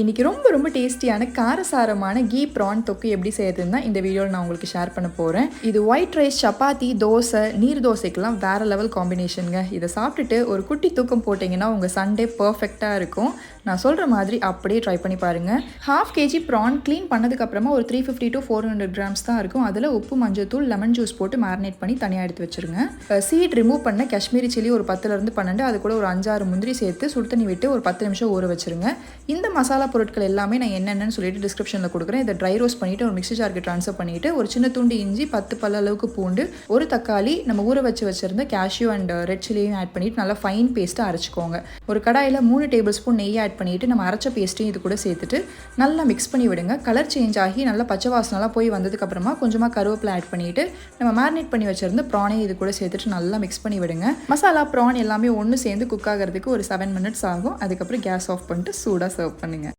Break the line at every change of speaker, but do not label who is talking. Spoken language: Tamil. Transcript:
இன்றைக்கி ரொம்ப டேஸ்டியான காரசாரமான கீ ப்ரான் தொக்கு எப்படி செய்யறதுன்னு தான் இந்த வீடியோவில் நான் உங்களுக்கு ஷேர் பண்ண போகிறேன். இது ஒயிட் ரைஸ், சப்பாத்தி, தோசை, நீர் தோசைக்கெல்லாம் வேறு லெவல் காம்பினேஷனுங்க. இதை சாப்பிட்டுட்டு ஒரு குட்டி தூக்கம் போட்டிங்கன்னா உங்கள் சண்டே பர்ஃபெக்டாக இருக்கும். நான் சொல்கிற மாதிரி அப்படியே ட்ரை பண்ணி பாருங்கள். 1/2 kg ப்ரான் க்ளீன் பண்ணதுக்கப்புறமா ஒரு 350 to 400 grams தான் இருக்கும். அதில் உப்பு, மஞ்சள் தூள், லெமன் ஜூஸ் போட்டு மேரினேட் பண்ணி தனியாக எடுத்து வச்சுருங்க. சீட் ரிமூவ் பண்ண காஷ்மீரி சில்லி ஒரு 10 to 12, அது கூட ஒரு 5-6 முந்திரி சேர்த்து சுடு தண்ணி விட்டு ஒரு 10 நிமிஷம் ஊற வச்சுருங்க. இந்த மசாலா பொருட்கள் எல்லாமே நான் என்னென்னு சொல்லிட்டு டிஸ்கிரிப்ஷனில் கொடுக்குறேன். இதை ட்ரை ரோஸ்ட் பண்ணிவிட்டு ஒரு மிக்ஸி ஜாருக்கு ட்ரான்ஸ்ஃபர் பண்ணிவிட்டு ஒரு சின்ன துண்டு இஞ்சி, 10 பல் அளவுக்கு பூண்டு, ஒரு தக்காளி, நம்ம ஊற வச்சிருந்த கேஷ்யூ அண்ட் ரெட் சில்லியும் ஆட் பண்ணிவிட்டு நல்லா ஃபைன் பேஸ்ட்டாக அரைச்சிக்கோங்க. ஒரு கடாயில் 3 டேபிள் ஸ்பூன் நெய் ஆட் பண்ணிவிட்டு நம்ம அரைச்ச பேஸ்ட்டையும் இது கூட சேர்த்துட்டு நல்லா மிக்ஸ் பண்ணி விடுங்க. கலர் சேஞ்ச் ஆகி நல்லா பச்சை வாசனெலாம் போய் வந்ததுக்கப்புறமா கொஞ்சமாக கருவேப்பிலை ஆட் பண்ணிவிட்டு நம்ம மேரினேட் பண்ணி வச்சிருந்த ப்ரானையும் இது கூட சேர்த்துட்டு நல்லா மிக்ஸ் பண்ணி விடுங்க. மசாலா, ப்ரான் எல்லாமே ஒன்று சேர்ந்து குக் ஆகிறதுக்கு ஒரு 7 minutes ஆகும். அதுக்கப்புறம் கேஸ் ஆஃப் பண்ணிட்டு சூடாக சர்வ் பண்ணுங்கள்.